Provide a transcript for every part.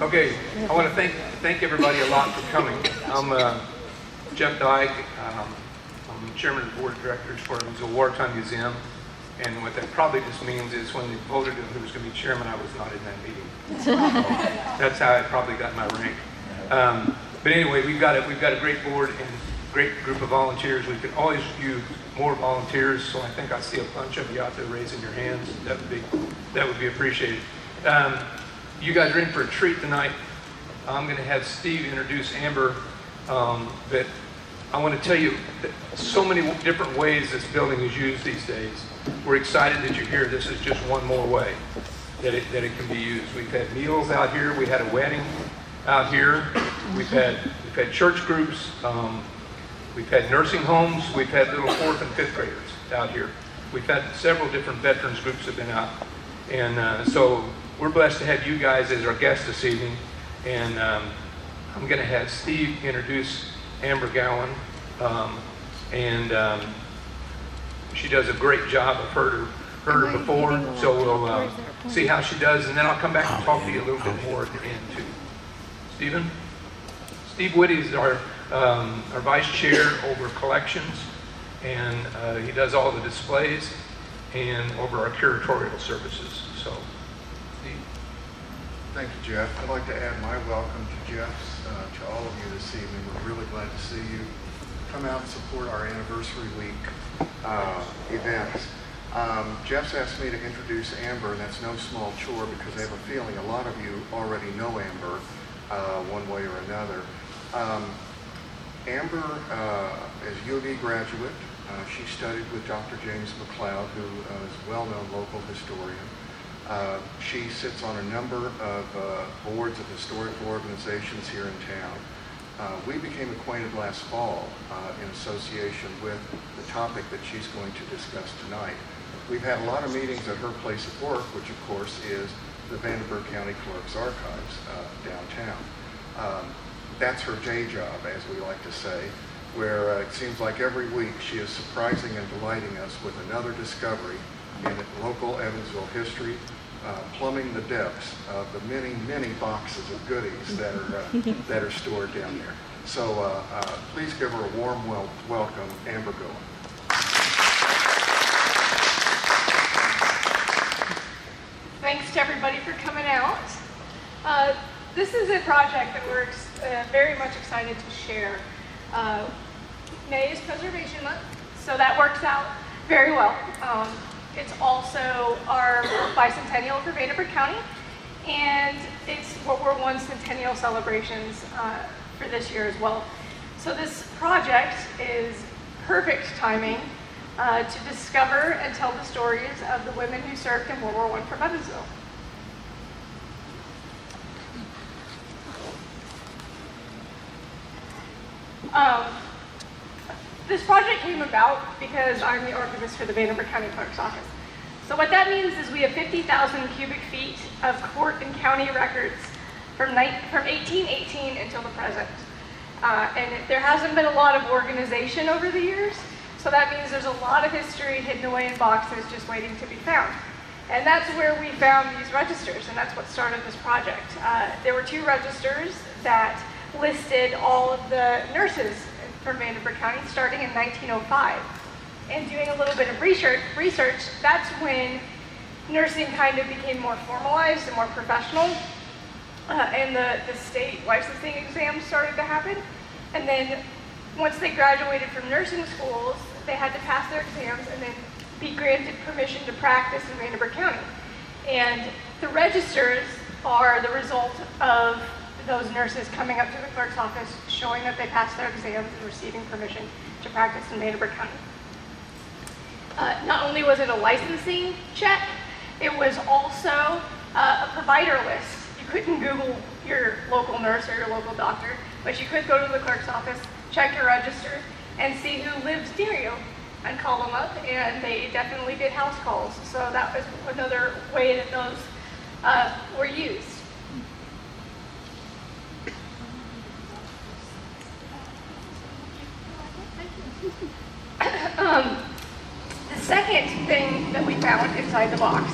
Okay, I want to thank everybody a lot for coming. I'm Jeff Dyke. I'm chairman of the board of directors for the Wartime Museum. And what that probably just means is when they voted on who was going to be chairman, I was not in that meeting. So that's how I probably got my rank. But anyway, we've got a great board and great group of volunteers. We could always use more volunteers, so I think I see a bunch of you out there raising your hands. That would be appreciated. You guys are in for a treat tonight. I'm going to have Steve introduce Amber, but I want to tell you that so many different ways this building is used these days. We're excited that you're here. This is just one more way that it can be used. We've had meals out here. We had a wedding out here. We've had church groups. We've had nursing homes. We've had little 4th and 5th graders out here. We've had several different veterans groups have been out. And so we're blessed to have you guys as our guests this evening. And I'm going to have Steve introduce Amber Gowen. She does a great job. I've heard her before, so we'll see how she does. And then I'll come back and talk to you a little bit more at the end, too. Stephen? Steve Whitty is our vice chair over collections, and he does all the displays and over our curatorial services. So, Steve. Thank you, Jeff. I'd like to add my welcome to Jeff's, to all of you this evening. We're really glad to see you come out and support our anniversary week events. Jeff's asked me to introduce Amber, and that's no small chore because I have a feeling a lot of you already know Amber one way or another. Amber is a U of E graduate. She studied with Dr. James McLeod, who is a well-known local historian. She sits on a number of boards of historical organizations here in town. We became acquainted last fall in association with the topic that she's going to discuss tonight. We've had a lot of meetings at her place of work, which of course is the Vanderburgh County Clerk's Archives downtown. That's her day job, as we like to say, where it seems like every week she is surprising and delighting us with another discovery in local Evansville history, plumbing the depths of the many, many boxes of goodies that are stored down there. So please give her a warm welcome, Amber Gowen. Thanks to everybody for coming out. This is a project that we're very much excited to share. May is Preservation Month, so that works out very well. It's also our bicentennial for Vanderburgh County, and it's World War I centennial celebrations for this year as well. So this project is perfect timing to discover and tell the stories of the women who served in World War I from Evansville. This project came about because I'm the archivist for the Vanderburgh County Clerk's Office. So what that means is we have 50,000 cubic feet of court and county records from 1818 until the present. And there hasn't been a lot of organization over the years, so that means there's a lot of history hidden away in boxes just waiting to be found. And that's where we found these registers, and that's what started this project. There were 2 registers that listed all of the nurses from Vanderburgh County starting in 1905. And doing a little bit of research, that's when nursing kind of became more formalized and more professional, and the state licensing exams started to happen. And then once they graduated from nursing schools, they had to pass their exams and then be granted permission to practice in Vanderburgh County. And the registers are the result of those nurses coming up to the clerk's office, showing that they passed their exams and receiving permission to practice in Vanderburgh County. Not only was it a licensing check, it was also a provider list. You couldn't Google your local nurse or your local doctor, but you could go to the clerk's office, check your register, and see who lived near you, and call them up, and they definitely did house calls. So that was another way that those were used. The second thing that we found inside the box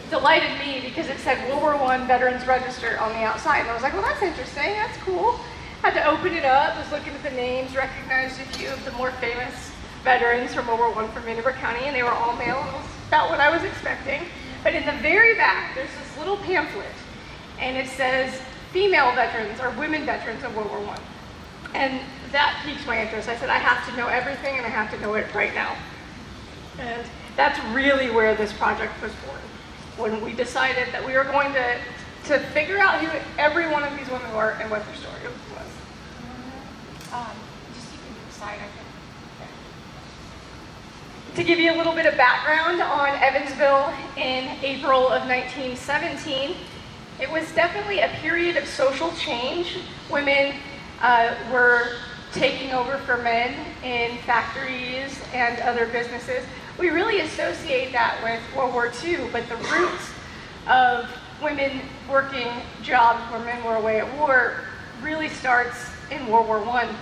delighted me because it said World War I Veterans Register on the outside. And I was like, well, that's interesting, that's cool. Had to open it up, was looking at the names, recognized a few of the more famous veterans from World War I from Vanderburgh County, and they were all male, and it was about what I was expecting. But in the very back, there's this little pamphlet, and it says female veterans or women veterans of World War I. And that piqued my interest. I said, I have to know everything, and I have to know it right now. And that's really where this project was born. When we decided that we were going to figure out who every one of these women were and what their story was. Just you can decide, I think. To give you a little bit of background on Evansville in April of 1917, it was definitely a period of social change. Women were taking over for men in factories and other businesses. We really associate that with World War II, but the roots of women working jobs where men were away at war really starts in World War I.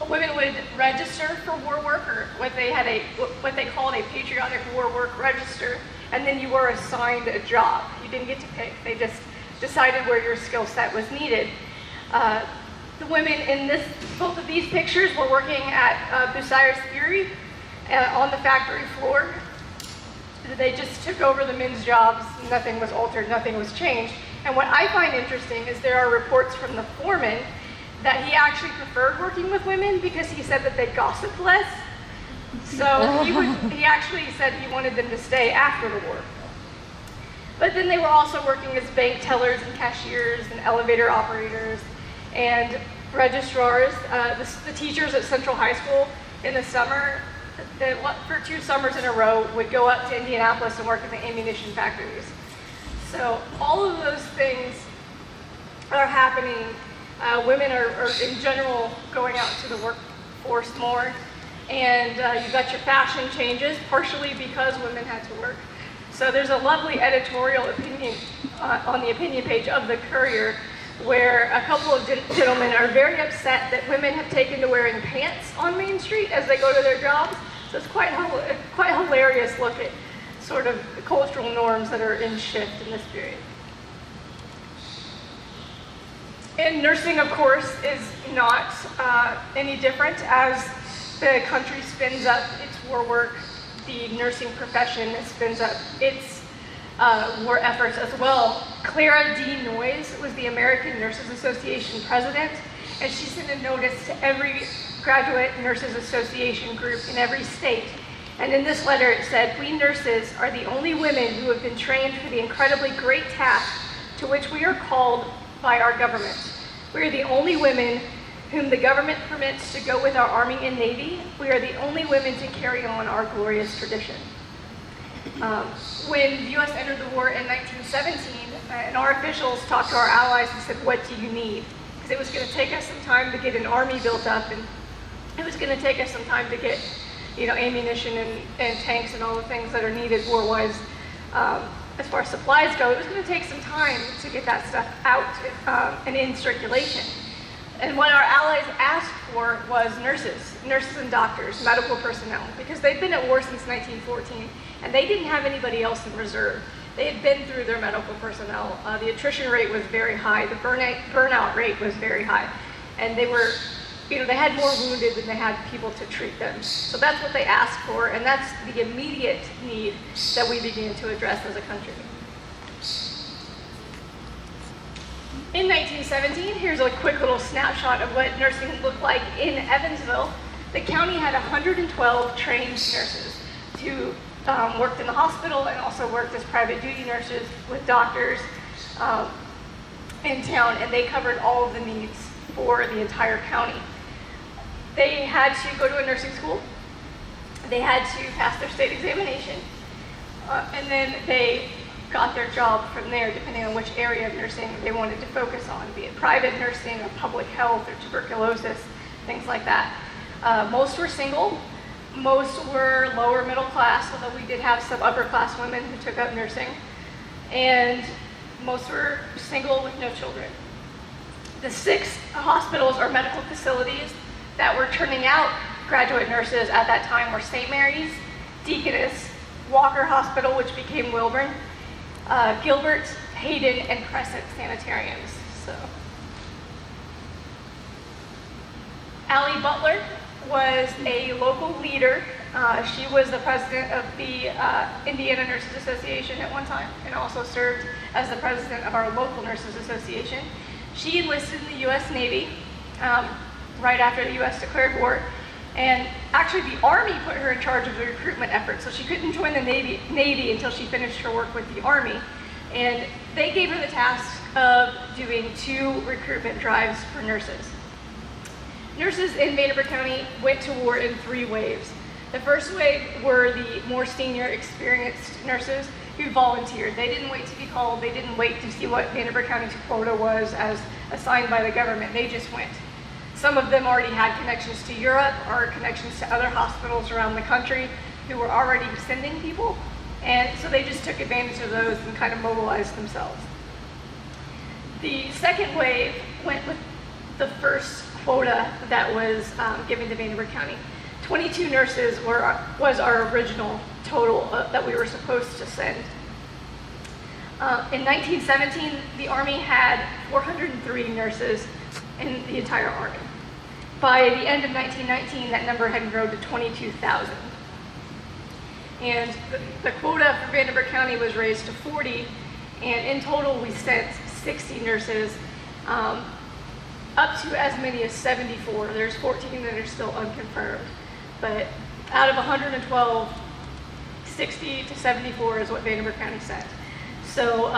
Women would register for war work, or what they called a patriotic war work register, and then you were assigned a job. You didn't get to pick. They just decided where your skill set was needed. The women in both of these pictures were working at Bucyrus Fury on the factory floor. They just took over the men's jobs. Nothing was altered, nothing was changed. And what I find interesting is there are reports from the foreman that he actually preferred working with women because he said that they gossiped less. So he actually said he wanted them to stay after the war. But then they were also working as bank tellers and cashiers and elevator operators and registrars. The teachers at Central High School in the summer, for 2 summers in a row, would go up to Indianapolis and work in the ammunition factories. So all of those things are happening. Women are in general going out to the workforce more. And you've got your fashion changes, partially because women had to work. So there's a lovely editorial opinion on the opinion page of the Courier where a couple of gentlemen are very upset that women have taken to wearing pants on Main Street as they go to their jobs. So it's quite hilarious look at sort of the cultural norms that are in shift in this period. And nursing, of course, is not any different as the country spins up its war work. The nursing profession spins up its war efforts as well. Clara D. Noyes was the American Nurses Association president, and she sent a notice to every graduate nurses association group in every state. And in this letter it said, "We nurses are the only women who have been trained for the incredibly great task to which we are called by our government. We are the only women whom the government permits to go with our Army and Navy. We are the only women to carry on our glorious tradition." When the U.S. entered the war in 1917, and our officials talked to our allies and said, "What do you need?" Because it was going to take us some time to get an army built up, and it was going to take us some time to get, ammunition and tanks and all the things that are needed war-wise. As far as supplies go, it was going to take some time to get that stuff out and in circulation. And what our allies asked for was nurses and doctors, medical personnel, because they'd been at war since 1914, and they didn't have anybody else in reserve. They had been through their medical personnel. The attrition rate was very high. The burnout rate was very high. And they were, they had more wounded than they had people to treat them. So that's what they asked for, and that's the immediate need that we began to address as a country. In 1917, here's a quick little snapshot of what nursing looked like in Evansville. The county had 112 trained nurses who worked in the hospital and also worked as private duty nurses with doctors in town, and they covered all of the needs for the entire county. They had to go to a nursing school. They had to pass their state examination, and then they got their job from there, depending on which area of nursing they wanted to focus on, be it private nursing or public health or tuberculosis, things like that. Most were single. Most were lower middle class, although we did have some upper class women who took up nursing. And most were single with no children. The 6 hospitals or medical facilities that were turning out graduate nurses at that time were St. Mary's, Deaconess, Walker Hospital, which became Wilburn, Gilbert, Hayden, and Crescent Sanitariums. So, Allie Butler was a local leader. She was the president of the Indiana Nurses Association at one time, and also served as the president of our local Nurses Association. She enlisted in the U.S. Navy right after the U.S. declared war, and actually the Army put her in charge of the recruitment effort, so she couldn't join the Navy until she finished her work with the Army. And they gave her the task of doing 2 recruitment drives for nurses. Nurses in Vanderburgh County went to war in 3 waves. The first wave were the more senior, experienced nurses who volunteered. They didn't wait to be called. They didn't wait to see what Vanderburgh County's quota was as assigned by the government. They just went. Some of them already had connections to Europe or connections to other hospitals around the country who were already sending people. And so they just took advantage of those and kind of mobilized themselves. The second wave went with the first quota that was given to Vanderburgh County. 22 nurses was our original total that we were supposed to send. In 1917, the Army had 403 nurses in the entire Army. By the end of 1919, that number had grown to 22,000. And the quota for Vanderburgh County was raised to 40, and in total we sent 60 nurses, up to as many as 74. There's 14 that are still unconfirmed. But out of 112, 60 to 74 is what Vanderburgh County sent. So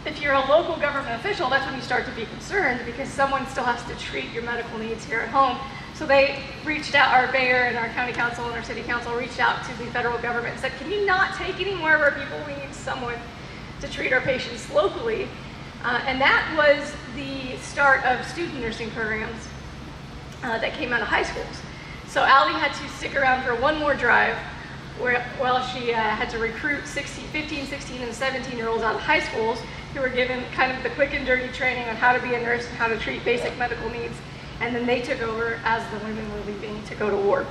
if you're a local government official, that's when you start to be concerned, because someone still has to treat your medical needs here at home. So they reached out, our mayor and our county council and our city council reached out to the federal government and said, can you not take any more of our people? We need someone to treat our patients locally. And that was the start of student nursing programs that came out of high schools. So Allie had to stick around for one more drive while she had to recruit 15, 16, and 17-year-olds out of high schools who were given kind of the quick and dirty training on how to be a nurse and how to treat basic medical needs. And then they took over as the women were leaving to go to war.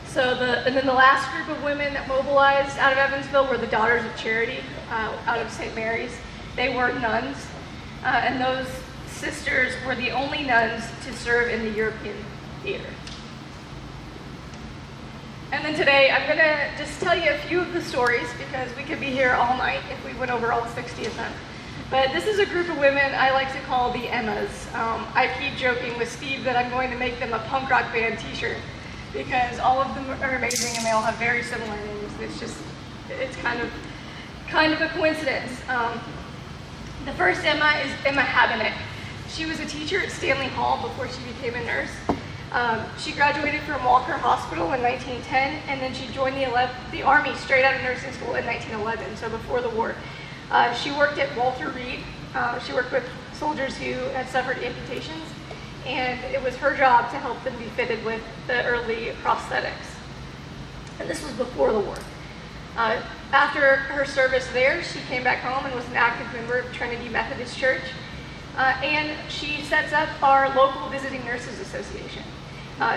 So and then the last group of women that mobilized out of Evansville were the Daughters of Charity out of St. Mary's. They were nuns, and those sisters were the only nuns to serve in the European theater. And then today, I'm going to just tell you a few of the stories, because we could be here all night if we went over all 60 of them. But this is a group of women I like to call the Emmas. I keep joking with Steve that I'm going to make them a punk rock band t-shirt, because all of them are amazing and they all have very similar names. It's kind of a coincidence. The first Emma is Emma Habinet. She was a teacher at Stanley Hall before she became a nurse. She graduated from Walker Hospital in 1910, and then she joined the Army straight out of nursing school in 1911, so before the war. She worked at Walter Reed. She worked with soldiers who had suffered amputations, and it was her job to help them be fitted with the early prosthetics. And this was before the war. After her service there, she came back home and was an active member of Trinity Methodist Church. And she sets up our local Visiting Nurses Association.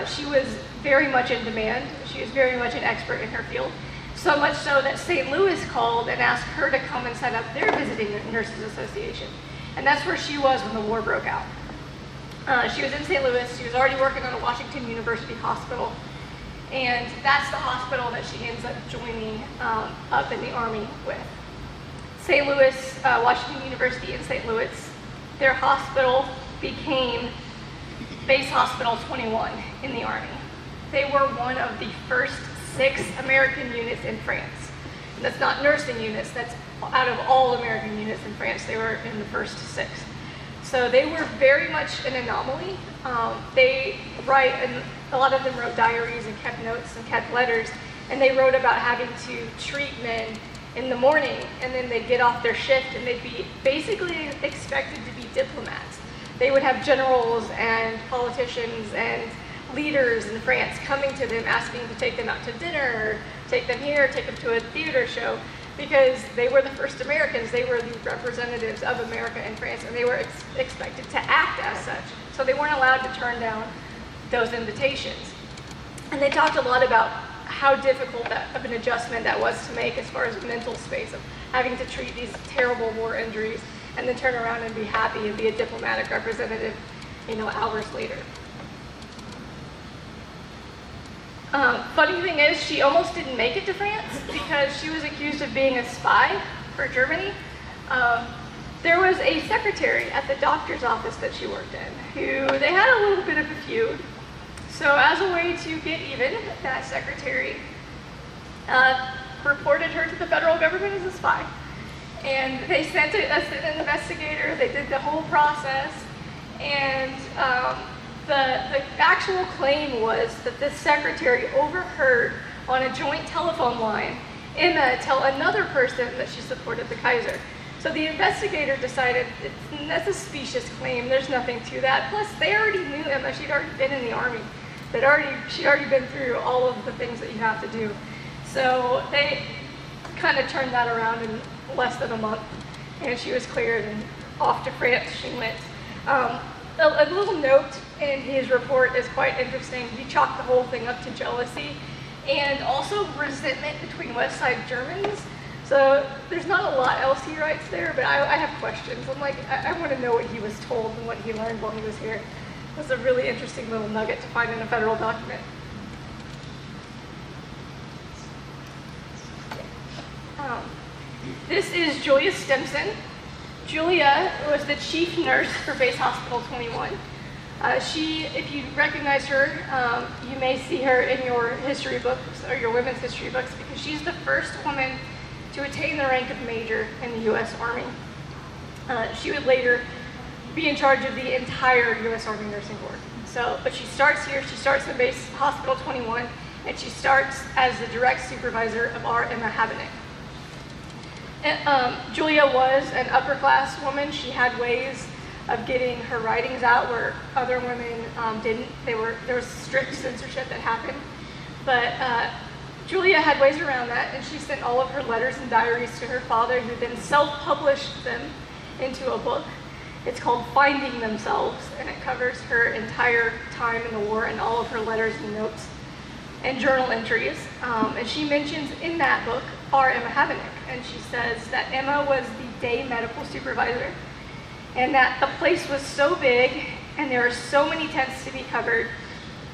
She was very much in demand. She was very much an expert in her field. So much so that St. Louis called and asked her to come and set up their Visiting Nurses Association. And that's where she was when the war broke out. She was in St. Louis. She was already working on a Washington University hospital. And that's the hospital that she ends up joining up in the Army with. St. Louis, Washington University in St. Louis, their hospital became Base Hospital 21 in the Army. They were one of the first 6 American units in France. And that's not nursing units, that's out of all American units in France. They were in the first 6. So they were very much an anomaly. And a lot of them wrote diaries and kept notes and kept letters, and they wrote about having to treat men in the morning, and then they'd get off their shift and they'd be basically expected to be diplomats. They would have generals and politicians and leaders in France coming to them asking to take them out to dinner, or take them here, take them to a theater show, because they were the first Americans. They were the representatives of America in France, and they were expected to act as such. So they weren't allowed to turn down those invitations. And they talked a lot about how difficult of an adjustment that was to make as far as mental space of having to treat these terrible war injuries and then turn around and be happy and be a diplomatic representative, hours later. Funny thing is, she almost didn't make it to France because she was accused of being a spy for Germany. There was a secretary at the doctor's office that she worked in who they had a little bit of a feud. So as a way to get even, that secretary reported her to the federal government as a spy. And they sent an investigator, they did the whole process, and the actual claim was that this secretary overheard on a joint telephone line Emma tell another person that she supported the Kaiser. So the investigator decided that's a specious claim, there's nothing to that. Plus, they already knew Emma, she'd already been in the Army. She'd already been through all of the things that you have to do. So they kind of turned that around in less than a month, and she was cleared and off to France she went. A little note in his report is quite interesting. He chalked the whole thing up to jealousy and also resentment between West Side Germans. So there's not a lot else he writes there, but I have questions. I'm like, I want to know what he was told and what he learned while he was here. That's a really interesting little nugget to find in a federal document. This is Julia Stimpson. Julia was the chief nurse for Base Hospital 21. If you recognize her, you may see her in your history books or your women's history books because she's the first woman to attain the rank of major in the U.S. Army. She would later be in charge of the entire U.S. Army Nursing Board. But she starts here, she starts in Base Hospital 21, and she starts as the direct supervisor of our Emma Habeneck. Julia was an upper class woman. She had ways of getting her writings out where other women didn't. There was strict censorship that happened. But Julia had ways around that, and she sent all of her letters and diaries to her father, who then self-published them into a book. It's called Finding Themselves, and it covers her entire time in the war and all of her letters and notes and journal entries. And she mentions in that book our Emma Habeneck, and she says that Emma was the day medical supervisor and that the place was so big and there are so many tents to be covered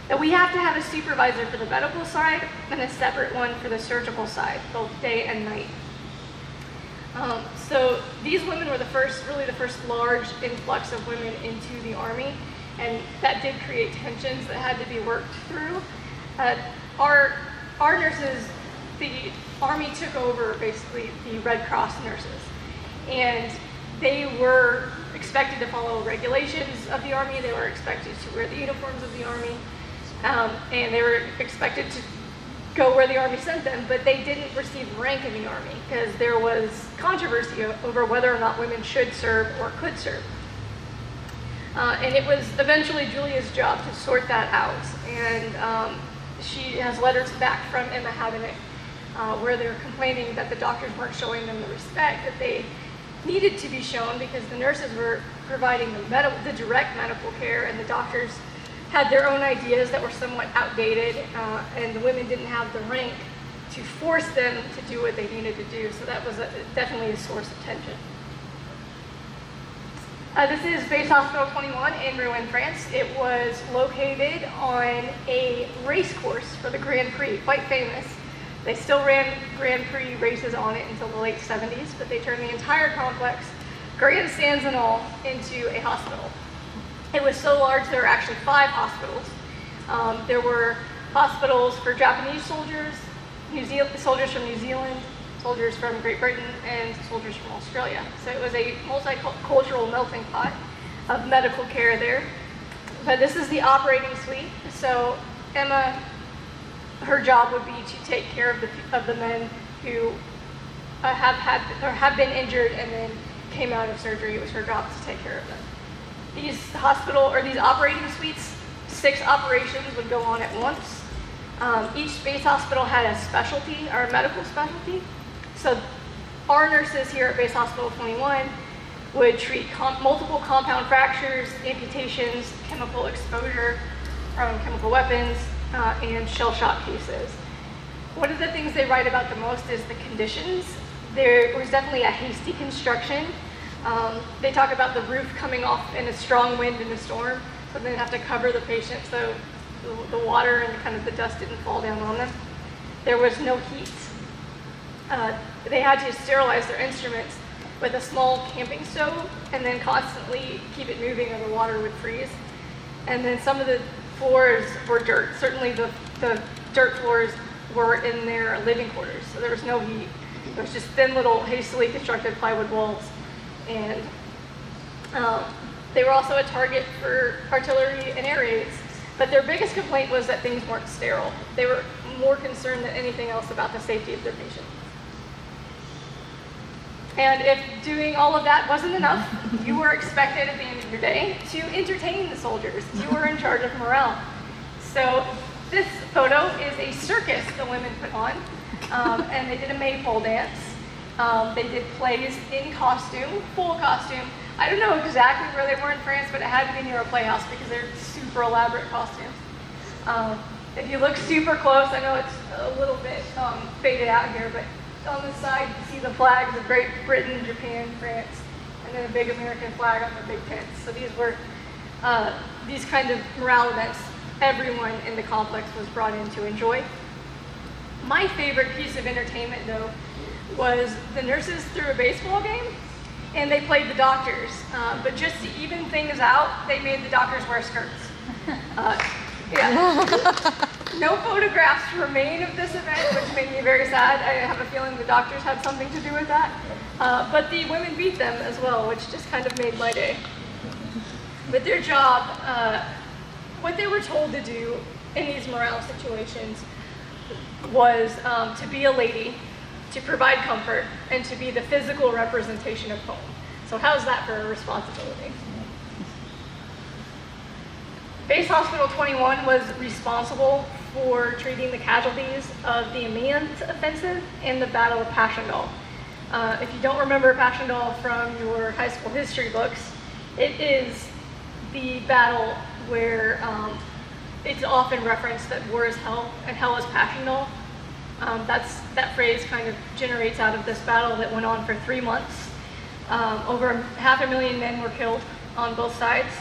that we have to have a supervisor for the medical side and a separate one for the surgical side, both day and night. So these women were really the first large influx of women into the Army, and that did create tensions that had to be worked through. Our nurses, the Army took over basically the Red Cross nurses, and they were expected to follow regulations of the Army. They were expected to wear the uniforms of the Army, and they were expected to go where the Army sent them, but they didn't receive rank in the Army because there was controversy over whether or not women should serve or could serve. And it was eventually Julia's job to sort that out. And she has letters back from Emma Habeneck where they're complaining that the doctors weren't showing them the respect that they needed to be shown because the nurses were providing the direct medical care, and the doctors had their own ideas that were somewhat outdated, and the women didn't have the rank to force them to do what they needed to do. So that was definitely a source of tension. This is Base Hospital 21 in Rouen, France. It was located on a race course for the Grand Prix, quite famous. They still ran Grand Prix races on it until the late 70s, but they turned the entire complex, grandstands and all, into a hospital. It was so large there were actually 5 hospitals. There were hospitals for Japanese soldiers, soldiers from New Zealand, soldiers from Great Britain, and soldiers from Australia. So it was a multicultural melting pot of medical care there. But this is the operating suite. So Emma, her job would be to take care of the men who have been injured and then came out of surgery. It was her job to take care of them. These operating suites, 6 operations would go on at once. Each base hospital had a specialty or a medical specialty. So our nurses here at Base Hospital 21 would treat multiple compound fractures, amputations, chemical exposure from chemical weapons, and shell shock cases. One of the things they write about the most is the conditions. There was definitely a hasty construction. They talk about the roof coming off in a strong wind in a storm, so they'd have to cover the patient so the water and kind of the dust didn't fall down on them. There was no heat. They had to sterilize their instruments with a small camping stove and then constantly keep it moving or the water would freeze. And then some of the floors were dirt. Certainly the dirt floors were in their living quarters, so there was no heat. There was just thin little hastily constructed plywood walls. And they were also a target for artillery and air raids. But their biggest complaint was that things weren't sterile. They were more concerned than anything else about the safety of their patients. And if doing all of that wasn't enough, you were expected at the end of your day to entertain the soldiers. You were in charge of morale. So this photo is a circus the women put on, and they did a maypole dance. They did plays in costume, full costume. I don't know exactly where they were in France, but it had to be near a playhouse because they're super elaborate costumes. If you look super close, I know it's a little bit faded out here, but on the side you see the flags of Great Britain, Japan, France, and then a big American flag on the big tents. So these were these kind of morale events everyone in the complex was brought in to enjoy. My favorite piece of entertainment, though, was the nurses threw a baseball game and they played the doctors. But just to even things out, they made the doctors wear skirts. No photographs remain of this event, which made me very sad. I have a feeling the doctors had something to do with that. But the women beat them as well, which just kind of made my day. But their job, what they were told to do in these morale situations was to be a lady, to provide comfort, and to be the physical representation of home. So how's that for a responsibility? Base Hospital 21 was responsible for treating the casualties of the Amiens offensive and the Battle of Passional. If you don't remember Passional from your high school history books, it is the battle where it's often referenced that war is hell and hell is passional. That phrase kind of generates out of this battle that went on for 3 months. Over 500,000 men were killed on both sides.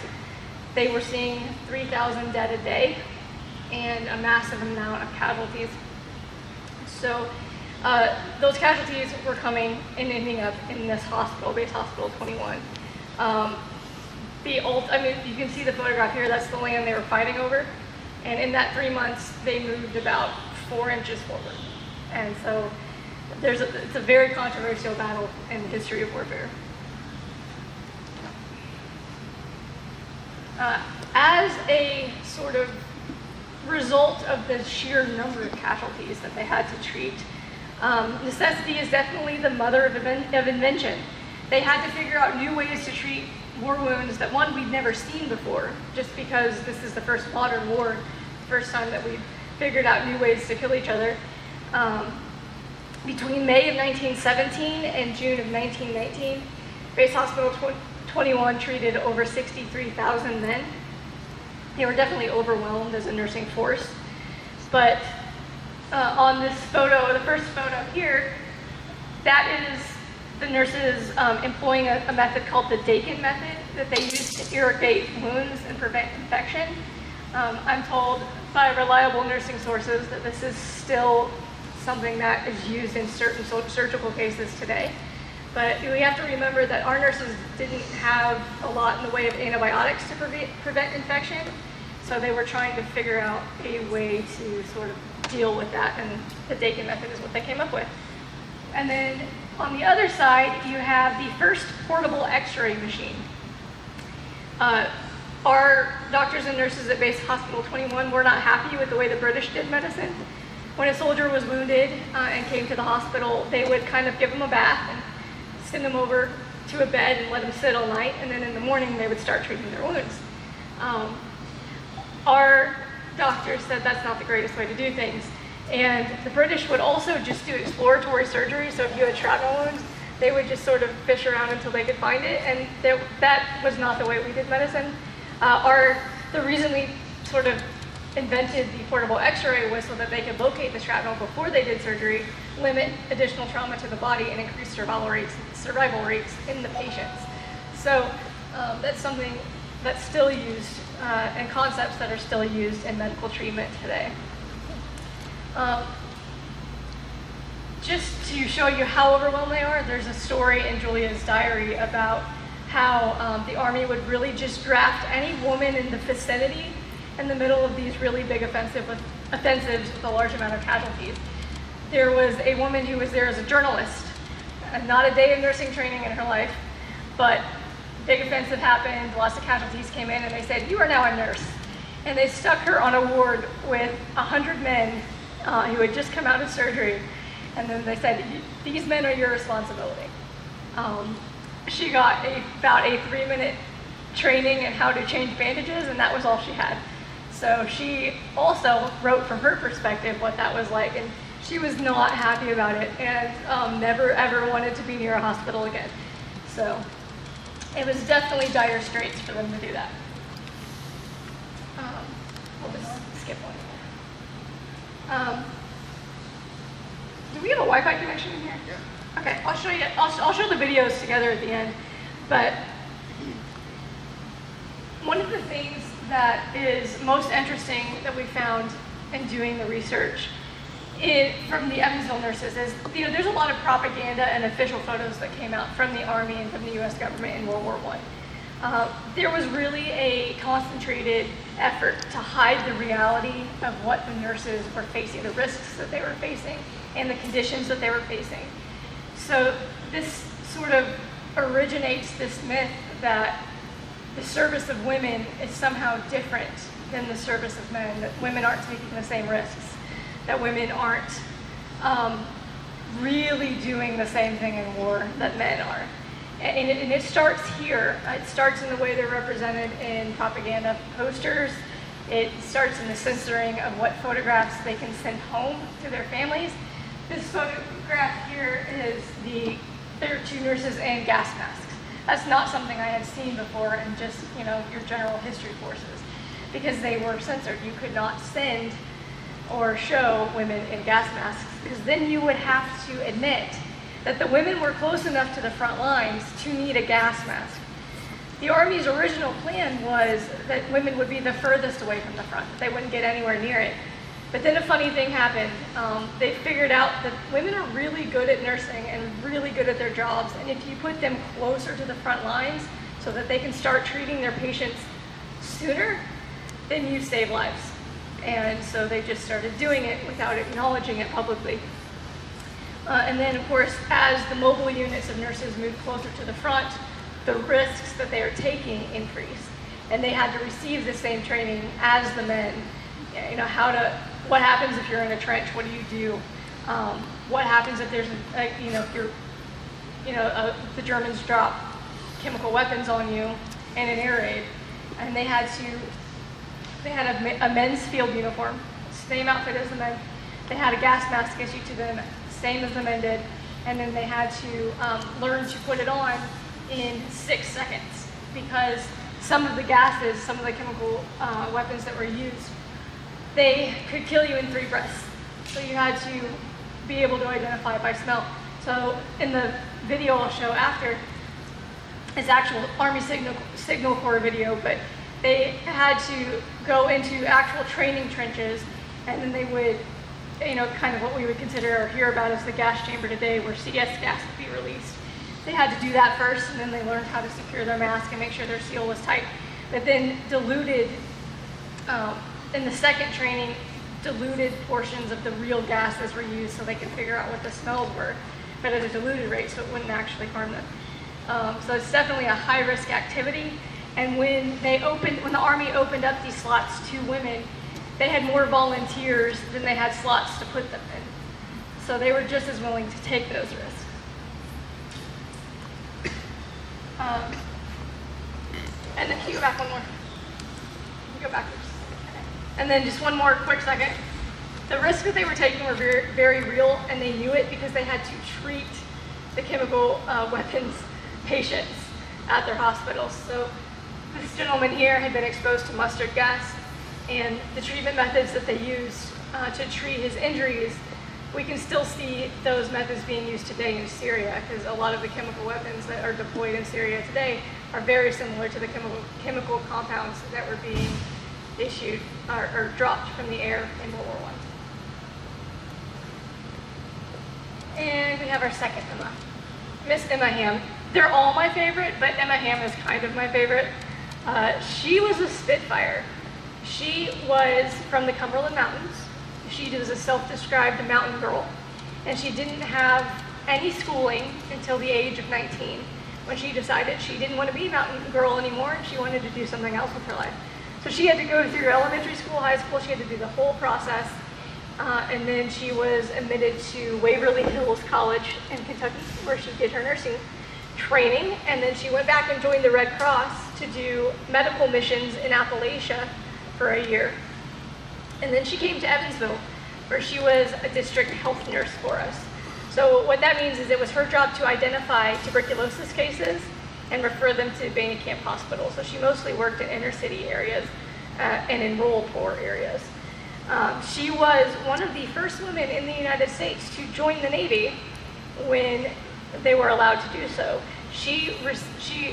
They were seeing 3,000 dead a day and a massive amount of casualties. So those casualties were coming and ending up in this hospital, Base Hospital 21. You can see the photograph here, that's the land they were fighting over. And in that 3 months, they moved about 4 inches forward. And so it's a very controversial battle in the history of warfare. As a sort of result of the sheer number of casualties that they had to treat, necessity is definitely the mother of invention. They had to figure out new ways to treat war wounds that, one, we'd never seen before, just because this is the first modern war, the first time that we've figured out new ways to kill each other. Between May of 1917 and June of 1919, Base Hospital 21 treated over 63,000 men. They were definitely overwhelmed as a nursing force. But on this photo, the first photo here, that is the nurses employing a method called the Dakin method that they use to irrigate wounds and prevent infection. I'm told by reliable nursing sources that this is still something that is used in certain surgical cases today. But we have to remember that our nurses didn't have a lot in the way of antibiotics to prevent infection, so they were trying to figure out a way to sort of deal with that, and the Dakin method is what they came up with. And then on the other side, you have the first portable x-ray machine. Our doctors and nurses at Base Hospital 21 were not happy with the way the British did medicine. When a soldier was wounded and came to the hospital, they would kind of give him a bath and send them over to a bed and let them sit all night, and then in the morning they would start treating their wounds. Our doctors said that's not the greatest way to do things, and the British would also just do exploratory surgery. So if you had shrapnel wounds, they would just sort of fish around until they could find it, and that was not the way we did medicine. The reason we sort of invented the portable x-ray was so that they could locate the shrapnel before they did surgery, limit additional trauma to the body, and increase survival rates in the patients. So that's something that's still used, and concepts that are still used in medical treatment today. Just to show you how overwhelmed they are, there's a story in Julia's diary about how the Army would really just draft any woman in the vicinity in the middle of these really big offensives with a large amount of casualties. There was a woman who was there as a journalist, not a day of nursing training in her life, but big offensive happened, lots of casualties came in, and they said, "You are now a nurse." And they stuck her on a ward with 100 men who had just come out of surgery, and then they said, "These men are your responsibility." She got about a 3-minute training in how to change bandages, and that was all she had. So she also wrote from her perspective what that was like, and she was not happy about it, and never ever wanted to be near a hospital again. So it was definitely dire straits for them to do that. We'll just skip one. Do we have a Wi-Fi connection in here? Yeah. Okay, I'll show you. I'll show the videos together at the end. But one of the things that is most interesting that we found in doing the research from the Evansville nurses is, there's a lot of propaganda and official photos that came out from the Army and from the U.S. government in World War I. There was really a concentrated effort to hide the reality of what the nurses were facing, the risks that they were facing, and the conditions that they were facing. So this sort of originates this myth that the service of women is somehow different than the service of men, that women aren't taking the same risks, that women aren't really doing the same thing in war that men are. And it starts here. It starts in the way they're represented in propaganda posters. It starts in the censoring of what photographs they can send home to their families. This photograph here is there are 2 nurses and gas masks. That's not something I had seen before in just, your general history courses, because they were censored. You could not send or show women in gas masks, because then you would have to admit that the women were close enough to the front lines to need a gas mask. The Army's original plan was that women would be the furthest away from the front, that they wouldn't get anywhere near it. But then a funny thing happened. They figured out that women are really good at nursing and really good at their jobs, and if you put them closer to the front lines so that they can start treating their patients sooner, then you save lives. And so they just started doing it without acknowledging it publicly. And then, of course, as the mobile units of nurses moved closer to the front, the risks that they are taking increased. And they had to receive the same training as the men. What happens if you're in a trench? What do you do? What happens if there's, the Germans drop chemical weapons on you in an air raid? And they had a men's field uniform, same outfit as the men. They had a gas mask issued to them, same as the men did, and then they had to learn to put it on in 6 seconds, because some of the gases, some of the chemical weapons that were used, they could kill you in 3 breaths. So you had to be able to identify it by smell. So in the video I'll show after, it's actual Army Signal Corps video, but they had to go into actual training trenches, and then they would, kind of what we would consider or hear about as the gas chamber today, where CS gas would be released. They had to do that first, and then they learned how to secure their mask and make sure their seal was tight. But then diluted, in the second training, diluted portions of the real gases were used so they could figure out what the smells were, but at a diluted rate so it wouldn't actually harm them. So it's definitely a high-risk activity. And when the Army opened up these slots to women, they had more volunteers than they had slots to put them in. So they were just as willing to take those risks. And then can you go back one more? Go backwards. Okay. And then just one more quick second. The risks that they were taking were very, very real, and they knew it because they had to treat the chemical weapons patients at their hospitals. So this gentleman here had been exposed to mustard gas. and the treatment methods that they used to treat his injuries, we can still see those methods being used today in Syria, because a lot of the chemical weapons that are deployed in Syria today are very similar to the chemical compounds that were being issued or dropped from the air in World War I. And we have our second Emma, Miss Emma Hamm. They're all my favorite, but Emma Hamm is kind of my favorite. She was a Spitfire. She was from the Cumberland Mountains. She was a self-described mountain girl, and she didn't have any schooling until the age of 19, when she decided she didn't want to be a mountain girl anymore, and she wanted to do something else with her life. So she had to go through elementary school, high school, she had to do the whole process, and then she was admitted to Waverly Hills College in Kentucky, where she did her nursing training, and then she went back and joined the Red Cross to do medical missions in Appalachia for a year. And then she came to Evansville, where she was a district health nurse for us. So what that means is it was her job to identify tuberculosis cases and refer them to Bany Camp Hospital. So she mostly worked in inner city areas and in rural poor areas. She was one of the first women in the United States to join the Navy when they were allowed to do so. She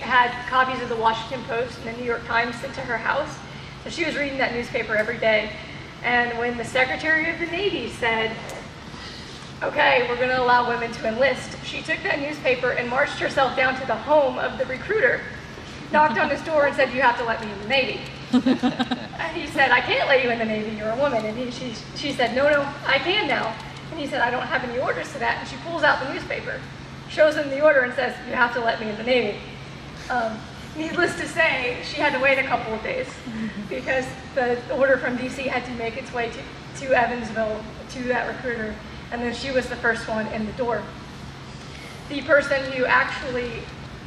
had copies of the Washington Post and the New York Times sent to her house. So she was reading that newspaper every day. And when the Secretary of the Navy said, okay, we're going to allow women to enlist, she took that newspaper and marched herself down to the home of the recruiter, knocked on his door and said, you have to let me in the Navy. And he said, I can't let you in the Navy, you're a woman. And she said, no, I can now. And he said, I don't have any orders to that. And she pulls out the newspaper, shows him the order and says, you have to let me in the Navy. Needless to say, she had to wait a couple of days because the order from DC had to make its way to Evansville, to that recruiter, and then she was the first one in the door. The person who actually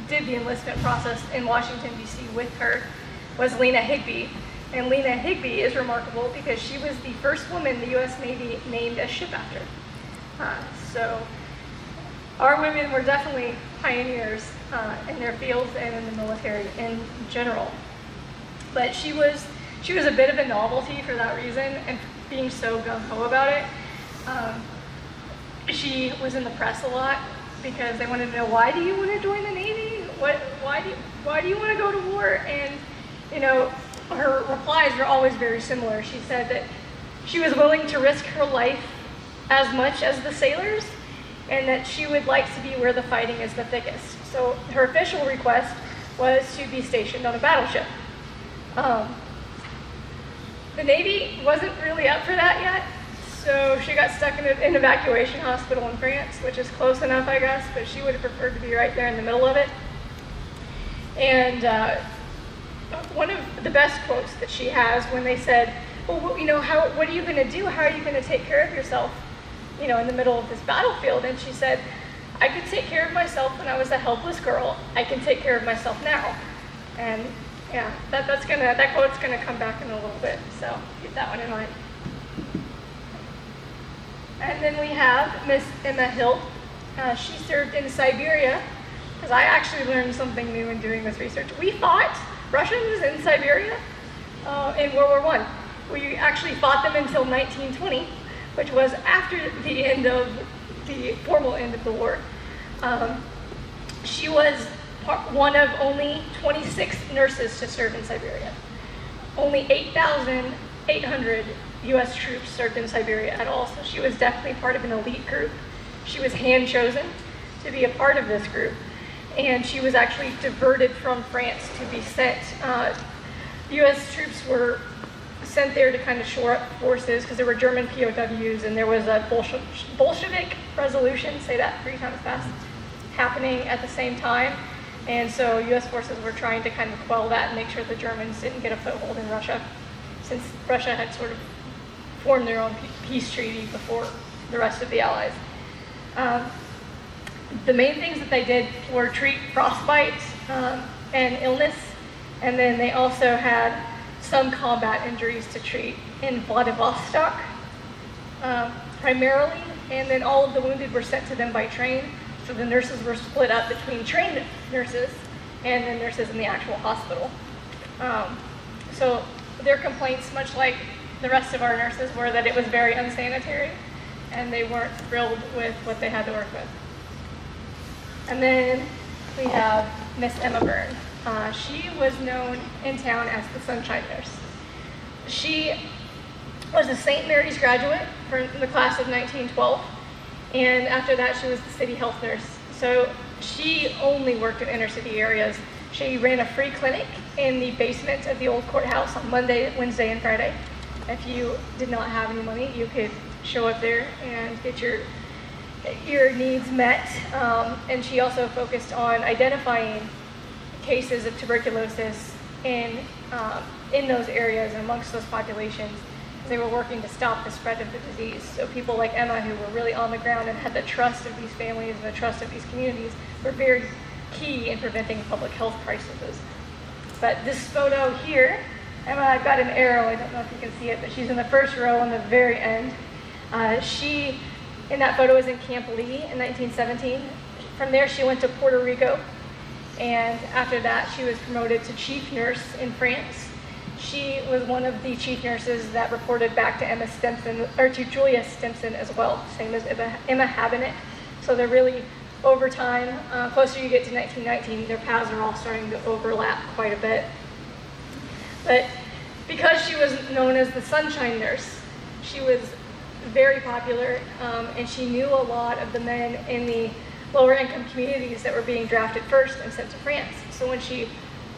did the enlistment process in Washington, DC with her was Lena Higbee. And Lena Higbee is remarkable because she was the first woman the U.S. Navy named a ship after. So our women were definitely pioneers in their fields and in the military in general. But she was a bit of a novelty for that reason, and being so gung-ho about it. She was in the press a lot because they wanted to know, why do you want to join the Navy? Why do you want to go to war? And her replies were always very similar. She said that she was willing to risk her life as much as the sailors, and that she would like to be where the fighting is the thickest. So her official request was to be stationed on a battleship. The Navy wasn't really up for that yet, so she got stuck in an evacuation hospital in France, which is close enough, I guess, but she would have preferred to be right there in the middle of it. And one of the best quotes that she has when they said, well, what are you going to do? How are you going to take care of yourself, in the middle of this battlefield? And she said, I could take care of myself when I was a helpless girl. I can take care of myself now. And yeah, that quote's gonna come back in a little bit, so keep that one in mind. And then we have Miss Emma Hill. She served in Siberia, because I actually learned something new in doing this research. We fought Russians in Siberia in World War I. We actually fought them until 1920, which was after the formal end of the war. She was one of only 26 nurses to serve in Siberia. Only 8,800 U.S. troops served in Siberia at all, so she was definitely part of an elite group. She was hand-chosen to be a part of this group, and she was actually diverted from France to be sent. U.S. troops were sent there to kind of shore up forces because there were German POWs, and there was a Bolshevik revolution, say that 3 times fast, happening at the same time. And so U.S. forces were trying to kind of quell that and make sure the Germans didn't get a foothold in Russia, since Russia had sort of formed their own peace treaty before the rest of the Allies. The main things that they did were treat frostbite and illness, and then they also had some combat injuries to treat in Vladivostok, primarily, and then all of the wounded were sent to them by train. So the nurses were split up between trained nurses and the nurses in the actual hospital. So their complaints, much like the rest of our nurses, were that it was very unsanitary and they weren't thrilled with what they had to work with. And then we have Miss Emma Byrne. She was known in town as the Sunshine Nurse. She was a St. Mary's graduate from the class of 1912, and after that she was the city health nurse. So she only worked in inner city areas. She ran a free clinic in the basement of the old courthouse on Monday, Wednesday, and Friday. If you did not have any money, you could show up there and get your needs met. And she also focused on identifying cases of tuberculosis in those areas and amongst those populations. They were working to stop the spread of the disease. So people like Emma, who were really on the ground and had the trust of these families and the trust of these communities, were very key in preventing public health crises. But this photo here, Emma, I've got an arrow, I don't know if you can see it, but she's in the first row on the very end. She, in that photo, is in Camp Lee in 1917. From there, she went to Puerto Rico, and after that, she was promoted to chief nurse in France. She was one of the chief nurses that reported back to Emma Stimpson, or to Julia Stimpson as well, same as Emma Habenet. So they're really, over time, closer you get to 1919, their paths are all starting to overlap quite a bit. But because she was known as the Sunshine Nurse, she was very popular, and she knew a lot of the men in the lower income communities that were being drafted first and sent to France. So when she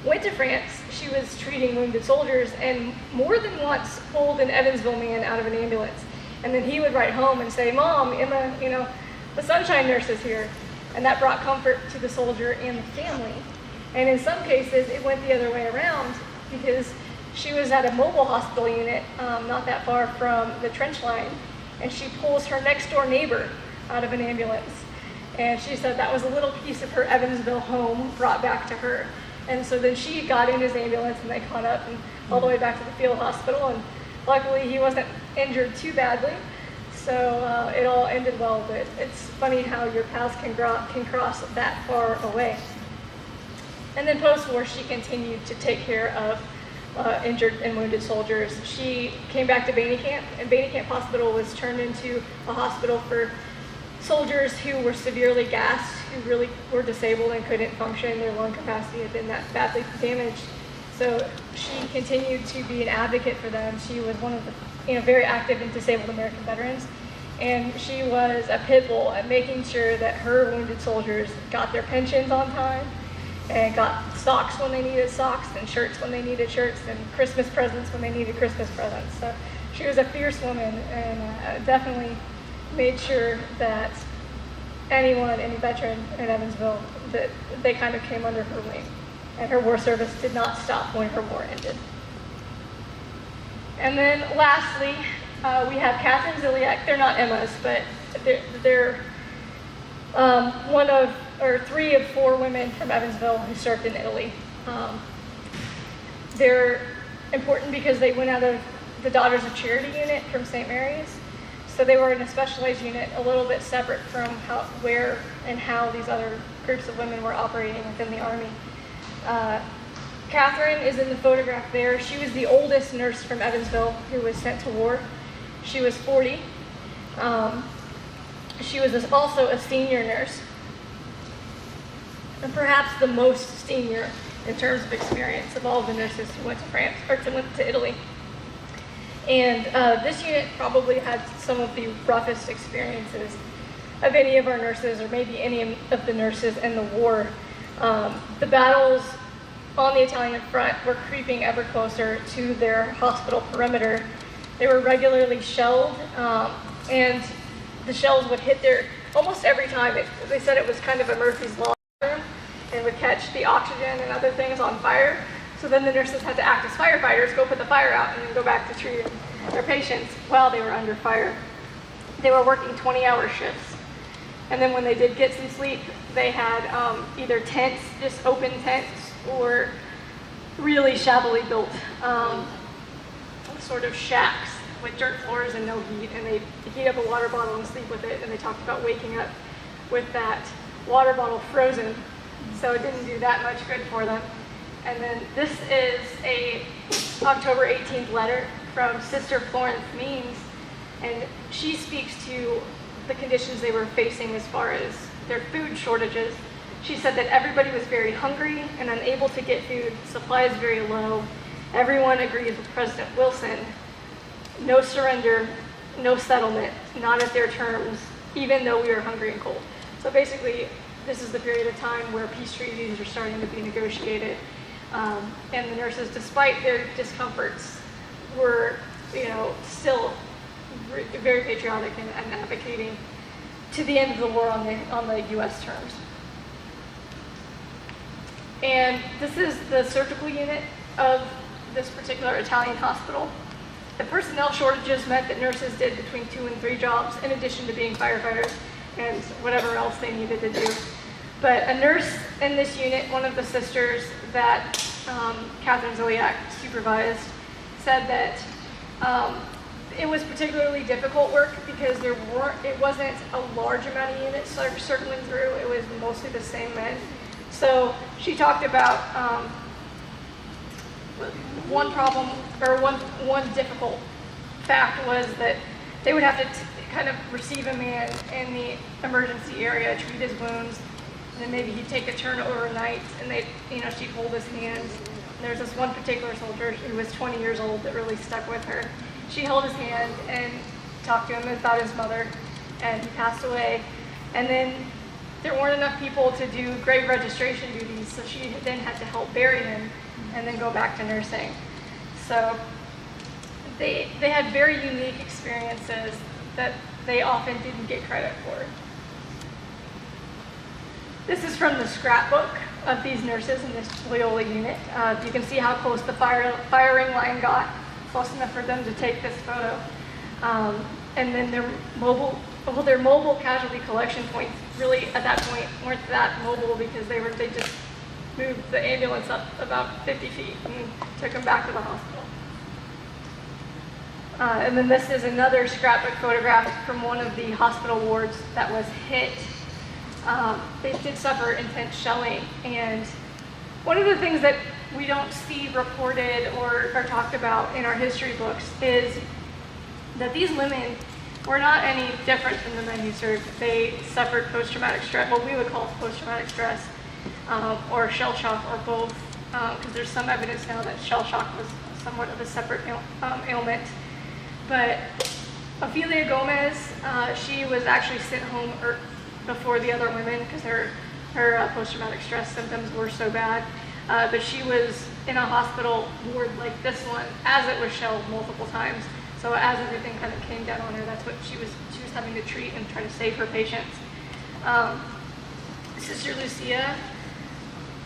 went to France, she was treating wounded soldiers and more than once pulled an Evansville man out of an ambulance. And then he would write home and say, "Mom, Emma, the Sunshine Nurse is here." And that brought comfort to the soldier and the family. And in some cases, it went the other way around because she was at a mobile hospital unit not that far from the trench line, and she pulls her next door neighbor out of an ambulance. And she said that was a little piece of her Evansville home brought back to her. And so then she got in his ambulance and they caught up and all the way back to the field hospital. And luckily he wasn't injured too badly. So it all ended well, but it's funny how your paths can cross that far away. And then post-war, she continued to take care of injured and wounded soldiers. She came back to Byrne Camp, and Byrne Camp Hospital was turned into a hospital for soldiers who were severely gassed, who really were disabled and couldn't function. Their lung capacity had been that badly damaged. So she continued to be an advocate for them. She was one of the very active and disabled American veterans. And she was a pit bull at making sure that her wounded soldiers got their pensions on time and got socks when they needed socks and shirts when they needed shirts and Christmas presents when they needed Christmas presents. So she was a fierce woman and definitely made sure that any veteran in Evansville, that they kind of came under her wing. And her war service did not stop when her war ended. And then lastly, we have Katherine Ziliak. They're not Emma's, but they're one of, or 3 of 4 women from Evansville who served in Italy. They're important because they went out of the Daughters of Charity unit from St. Mary's. So they were in a specialized unit, a little bit separate from where and how these other groups of women were operating within the Army. Katherine is in the photograph there. She was the oldest nurse from Evansville who was sent to war. She was 40. She was also a senior nurse, and perhaps the most senior in terms of experience of all of the nurses who went to France or went to Italy. And this unit probably had some of the roughest experiences of any of our nurses, or maybe any of the nurses in the war. The battles on the Italian front were creeping ever closer to their hospital perimeter. They were regularly shelled, and the shells would hit there almost every time. They said it was kind of a Murphy's Law room and would catch the oxygen and other things on fire. So then the nurses had to act as firefighters, go put the fire out, and then go back to treating their patients while they were under fire. They were working 20-hour shifts. And then when they did get some sleep, they had either tents, just open tents, or really shabbily built sort of shacks with dirt floors and no heat, and they heat up a water bottle and sleep with it, and they talked about waking up with that water bottle frozen, so it didn't do that much good for them. And then this is a October 18th letter from Sister Florence Means, and she speaks to the conditions they were facing as far as their food shortages. She said that everybody was very hungry and unable to get food, supplies very low. Everyone agrees with President Wilson. No surrender, no settlement, not at their terms, even though we are hungry and cold. So basically, this is the period of time where peace treaties are starting to be negotiated. And the nurses, despite their discomforts, were, still very patriotic and advocating to the end of the war on the U.S. terms. And this is the surgical unit of this particular Italian hospital. The personnel shortages meant that nurses did between 2 and 3 jobs in addition to being firefighters and whatever else they needed to do. But a nurse in this unit, one of the sisters that Katherine Ziliak supervised, said that it was particularly difficult work because it wasn't a large amount of units circling through. It was mostly the same men. So she talked about one problem, or one difficult fact was that they would have to kind of receive a man in the emergency area, treat his wounds, and then maybe he'd take a turn overnight, and she'd hold his hand. There's this one particular soldier who was 20 years old that really stuck with her. She held his hand and talked to him about his mother, and he passed away. And then there weren't enough people to do grave registration duties, so she then had to help bury him and then go back to nursing. So they had very unique experiences that they often didn't get credit for. This is from the scrapbook of these nurses in this Loyola unit. You can see how close the firing line got, close enough for them to take this photo. And then their mobile casualty collection points really at that point weren't that mobile because they just moved the ambulance up about 50 feet and took them back to the hospital. And then this is another scrapbook photograph from one of the hospital wards that was hit. They did suffer intense shelling, and one of the things that we don't see reported or talked about in our history books is that these women were not any different from the men who served. They suffered post-traumatic stress, what we would call post-traumatic stress, or shell shock, or both, because there's some evidence now that shell shock was somewhat of a separate ailment. But Ophelia Gomez, she was actually sent home before the other women because her post-traumatic stress symptoms were so bad. But she was in a hospital ward like this one as it was shelled multiple times. So as everything kind of came down on her, that's what she was having to treat and try to save her patients. Sister Lucia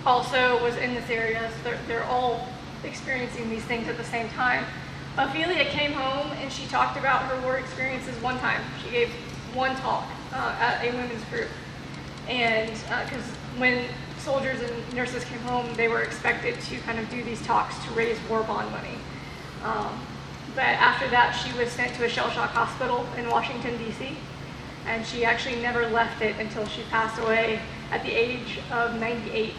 also was in this area, so they're all experiencing these things at the same time. Ophelia came home and she talked about her war experiences one time. She gave one talk at a women's group. And because when soldiers and nurses came home, they were expected to kind of do these talks to raise war bond money. But after that, she was sent to a shell shock hospital in Washington, D.C., and she actually never left it until she passed away at the age of 98.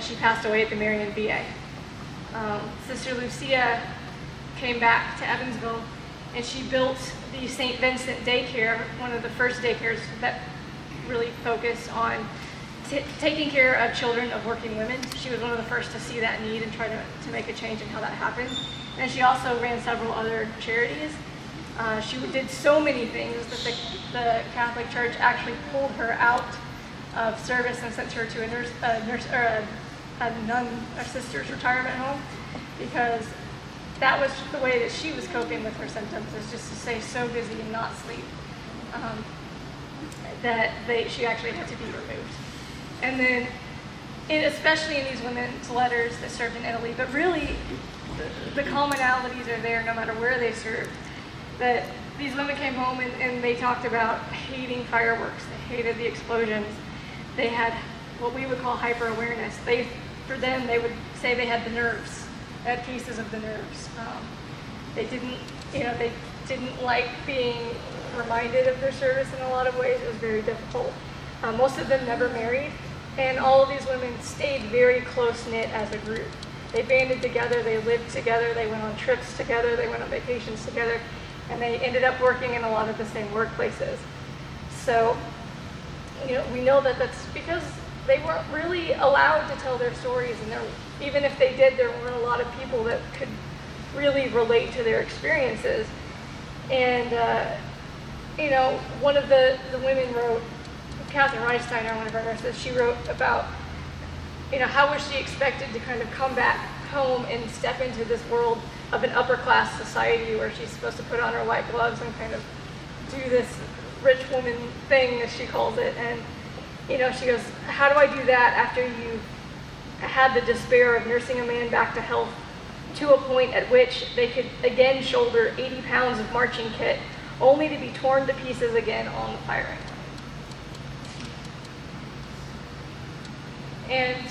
She passed away at the Marion VA. Sister Lucia came back to Evansville, and she built the St. Vincent daycare, one of the first daycares that really focused on taking care of children of working women. She was one of the first to see that need and try to make a change in how that happened. And she also ran several other charities. She did so many things that the Catholic Church actually pulled her out of service and sent her to a nun, a sister's retirement home, because that was the way that she was coping with her symptoms, is just to stay so busy and not sleep, that she actually had to be removed. And then, especially in these women's letters that served in Italy, but really the commonalities are there no matter where they served, that these women came home and they talked about hating fireworks. They hated the explosions. They had what we would call hyper-awareness. For them, they would say they had the nerves, they had cases of the nerves. They didn't like being reminded of their service in a lot of ways. It was very difficult. Most of them never married, and all of these women stayed very close-knit as a group. They banded together, they lived together, they went on trips together, they went on vacations together, and they ended up working in a lot of the same workplaces. So, we know that that's because they weren't really allowed to tell their stories, and even if they did, there weren't a lot of people that could really relate to their experiences. And, one of the women wrote, Katherine, Steiner, one of our nurses, she wrote about, how was she expected to kind of come back home and step into this world of an upper class society where she's supposed to put on her white gloves and kind of do this rich woman thing, as she calls it. And, she goes, how do I do that after you had the despair of nursing a man back to health to a point at which they could again shoulder 80 pounds of marching kit only to be torn to pieces again on the firing line? And,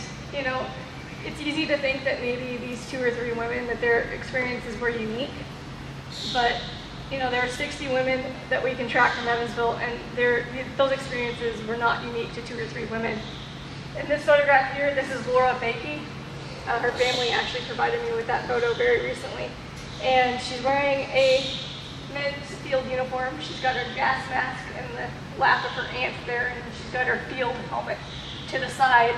it's easy to think that maybe these 2 or 3 women, that their experiences were unique, but, there are 60 women that we can track from Evansville, and those experiences were not unique to 2 or 3 women. In this photograph here, this is Laura Bakey. Her family actually provided me with that photo very recently. And she's wearing a men's field uniform. She's got her gas mask in the lap of her aunt there, and she's got her field helmet to the side.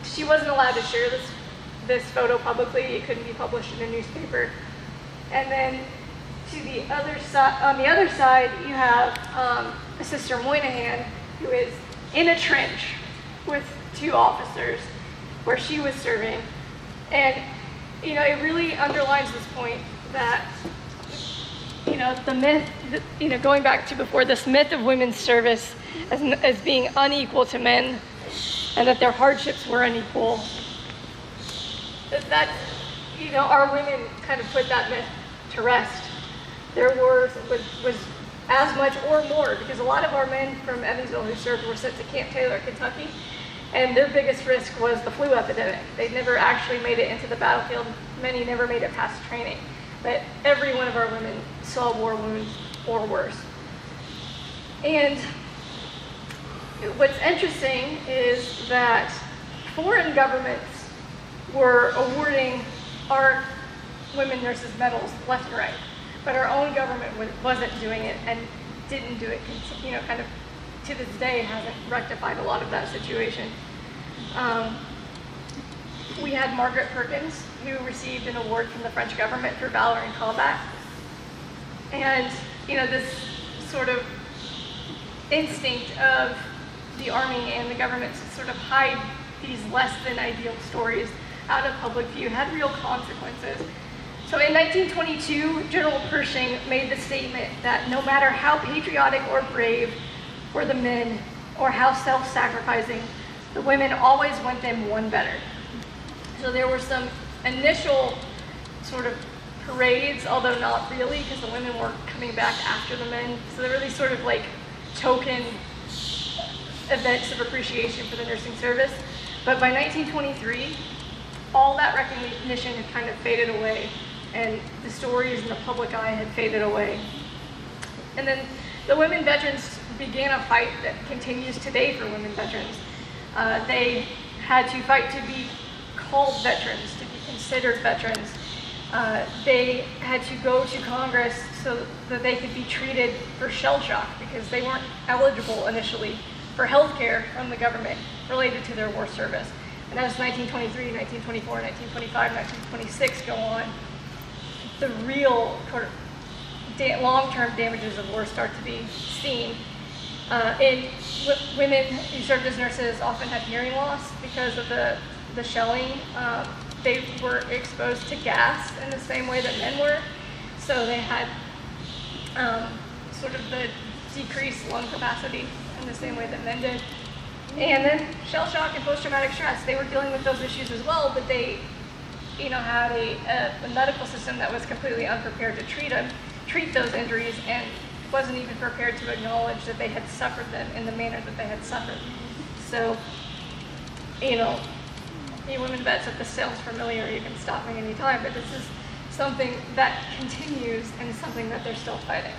She wasn't allowed to share this photo publicly. It couldn't be published in a newspaper. And then on the other side, you have Sister Moynihan, who is in a trench with 2 officers where she was serving. And, it really underlines this point that, the myth, going back to before, this myth of women's service as being unequal to men, and that their hardships were unequal, that, our women kind of put that myth to rest. Their worth was as much or more, because a lot of our men from Evansville who served were sent to Camp Taylor, Kentucky, and their biggest risk was the flu epidemic. They never actually made it into the battlefield. Many never made it past training. But every one of our women saw war wounds or worse. And what's interesting is that foreign governments were awarding our women nurses medals left and right, but our own government wasn't doing it, and didn't do it, kind of to this day hasn't rectified a lot of that situation. We had Margaret Perkins, who received an award from the French government for valor in combat. And, this sort of instinct of the Army and the government to sort of hide these less than ideal stories out of public view had real consequences. So in 1922, General Pershing made the statement that no matter how patriotic or brave were the men, or how self-sacrificing, the women always went them one better. So there were some initial sort of parades, although not really, because the women were coming back after the men. So there were these sort of like token events of appreciation for the nursing service. But by 1923, all that recognition had kind of faded away, and the stories in the public eye had faded away. And then the women veterans began a fight that continues today for women veterans. They had to fight to be called veterans, to be considered veterans. They had to go to Congress so that they could be treated for shell shock, because they weren't eligible initially for health care from the government related to their war service. And as 1923, 1924, 1925, 1926 go on, the real sort of long-term damages of war start to be seen. Women who served as nurses often had hearing loss because of the shelling. They were exposed to gas in the same way that men were, so they had sort of the decreased lung capacity in the same way that men did. And then shell shock and post-traumatic stress, they were dealing with those issues as well, but they had a medical system that was completely unprepared to treat those injuries, and wasn't even prepared to acknowledge that they had suffered them in the manner that they had suffered. So, you women vets, if this sounds familiar, you can stop me anytime, but this is something that continues and something that they're still fighting.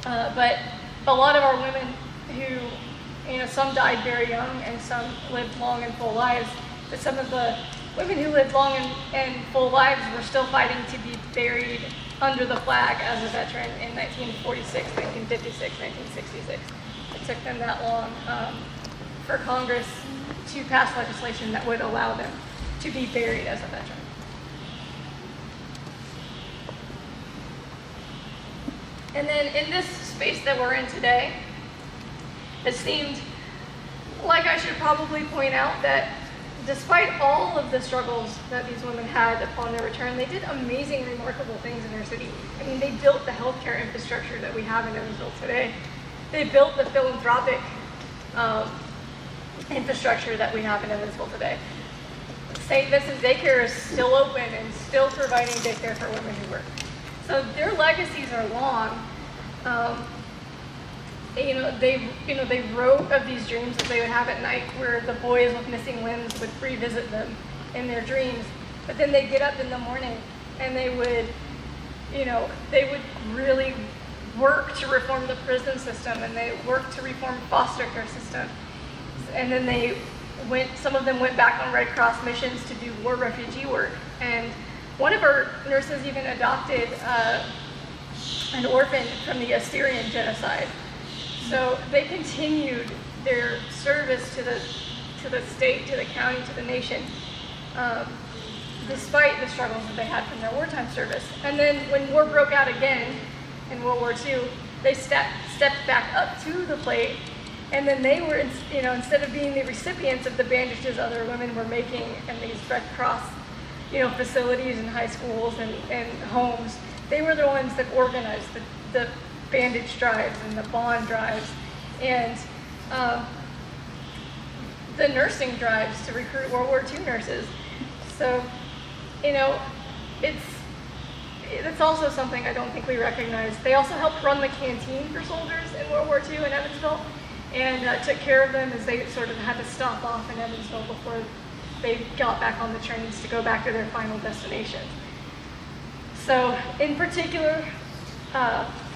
But a lot of our women who some died very young and some lived long and full lives, but some of the women who lived long and full lives were still fighting to be buried under the flag as a veteran in 1946, 1956, 1966. It took them that long for Congress to pass legislation that would allow them to be buried as a veteran. And then in this space that we're in today, it seemed like I should probably point out that despite all of the struggles that these women had upon their return, they did amazing, remarkable things in their city. I mean, they built the healthcare infrastructure that we have in Evansville today. They built the philanthropic infrastructure that we have in Evansville today. St. Vincent Daycare is still open and still providing daycare for women who work. So their legacies are long. They wrote of these dreams that they would have at night, where the boys with missing limbs would revisit them in their dreams. But then they'd get up in the morning and they would really work to reform the prison system, and they worked to reform foster care system. And then some of them went back on Red Cross missions to do war refugee work. And one of our nurses even adopted an orphan from the Assyrian genocide. So they continued their service to the state, to the county, to the nation, despite the struggles that they had from their wartime service. And then when war broke out again in World War II, they stepped back up to the plate, and then they were, instead of being the recipients of the bandages other women were making in these Red Cross, facilities and high schools and homes, they were the ones that organized the bandage drives and the bond drives and the nursing drives to recruit World War II nurses. So, it's also something I don't think we recognize. They also helped run the canteen for soldiers in World War II in Evansville, and took care of them as they sort of had to stop off in Evansville before they got back on the trains to go back to their final destination. So, in particular,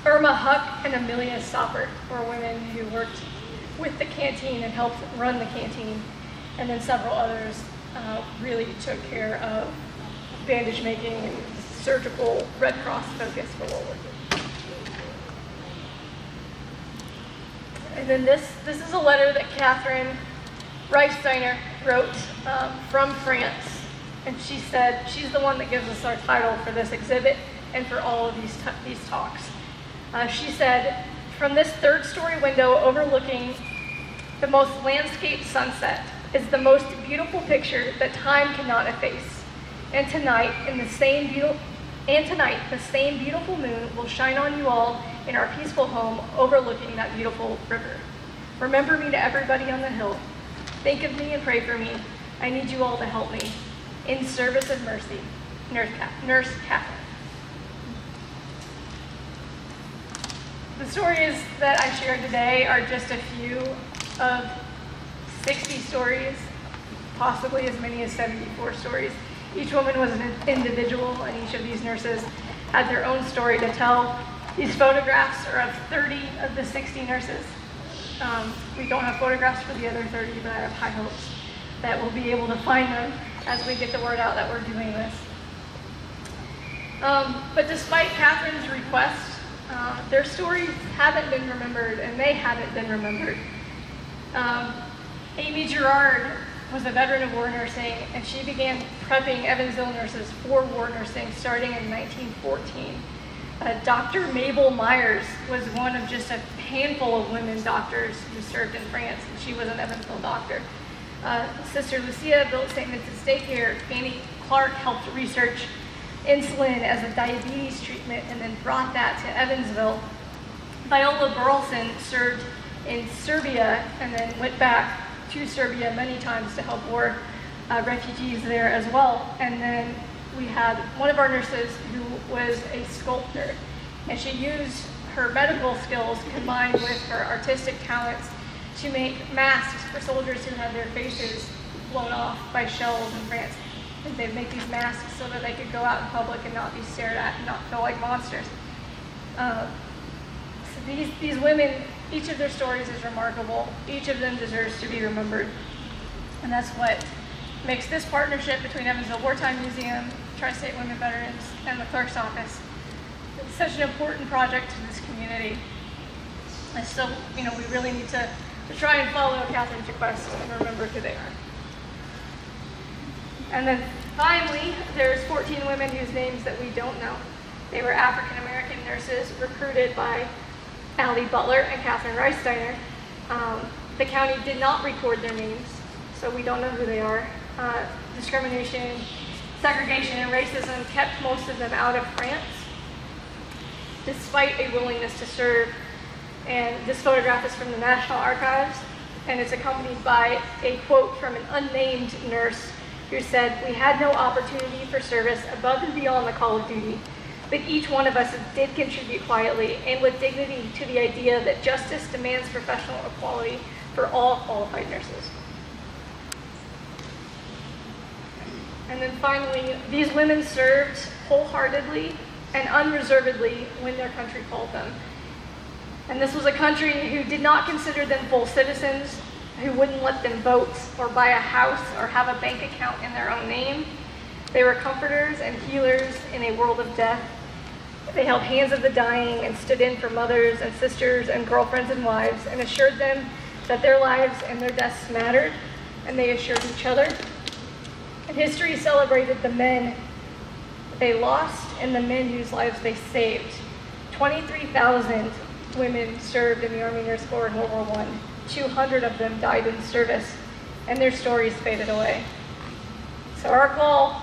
Irma Huck and Amelia Stoppert were women who worked with the canteen and helped run the canteen, and then several others really took care of bandage making and surgical Red Cross focus for World War II. And then this is a letter that Katherine Steiner wrote from France, and she said she's the one that gives us our title for this exhibit and for all of these talks. She said, "From this third-story window overlooking the most landscaped sunset is the most beautiful picture that time cannot efface. And tonight, the same beautiful moon will shine on you all in our peaceful home overlooking that beautiful river. Remember me to everybody on the hill. Think of me and pray for me. I need you all to help me. In service of mercy, Nurse Katherine." The stories that I shared today are just a few of 60 stories, possibly as many as 74 stories. Each woman was an individual, and each of these nurses had their own story to tell. These photographs are of 30 of the 60 nurses. We don't have photographs for the other 30, but I have high hopes that we'll be able to find them as we get the word out that we're doing this. But despite Katherine's request, their stories haven't been remembered, and they haven't been remembered. Amy Gerard was a veteran of war nursing, and she began prepping Evansville nurses for war nursing starting in 1914. Dr. Mabel Myers was one of just a handful of women doctors who served in France, and she was an Evansville doctor. Sister Lucia built St. Vincent's Daycare. Annie Clark helped research insulin as a diabetes treatment and then brought that to Evansville. Viola Burleson served in Serbia and then went back to Serbia many times to help war refugees there as well. And then we had one of our nurses who was a sculptor, and she used her medical skills combined with her artistic talents to make masks for soldiers who had their faces blown off by shells in France. And they'd make these masks so that they could go out in public and not be stared at and not feel like monsters. So these women Each of their stories is remarkable. Each of them deserves to be remembered. And that's what makes this partnership between Evansville Wartime Museum, Tri-State Women Veterans, and the Clerk's office such an important project to this community. And so, we really need to try and follow Katherine's request and remember who they are. And then finally, there's 14 women whose names that we don't know. They were AfricanAmerican nurses recruited by Butler and Katherine Steiner. The county did not record their names, so we don't know who they are. Discrimination, segregation, and racism kept most of them out of France, despite a willingness to serve. And this photograph is from the National Archives, and it's accompanied by a quote from an unnamed nurse who said, "We had no opportunity for service above and beyond the call of duty, but each one of us did contribute quietly and with dignity to the idea that justice demands professional equality for all qualified nurses." And then finally, these women served wholeheartedly and unreservedly when their country called them. And this was a country who did not consider them full citizens, who wouldn't let them vote or buy a house or have a bank account in their own name. They were comforters and healers in a world of death. They held hands of the dying and stood in for mothers and sisters and girlfriends and wives and assured them that their lives and their deaths mattered, and they assured each other. And history celebrated the men they lost and the men whose lives they saved. 23,000 women served in the Army Nurse Corps in World War I. 200 of them died in service, and their stories faded away. So our call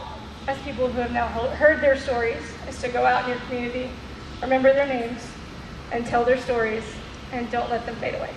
as people who have now heard their stories is to go out in your community, remember their names, and tell their stories, and don't let them fade away.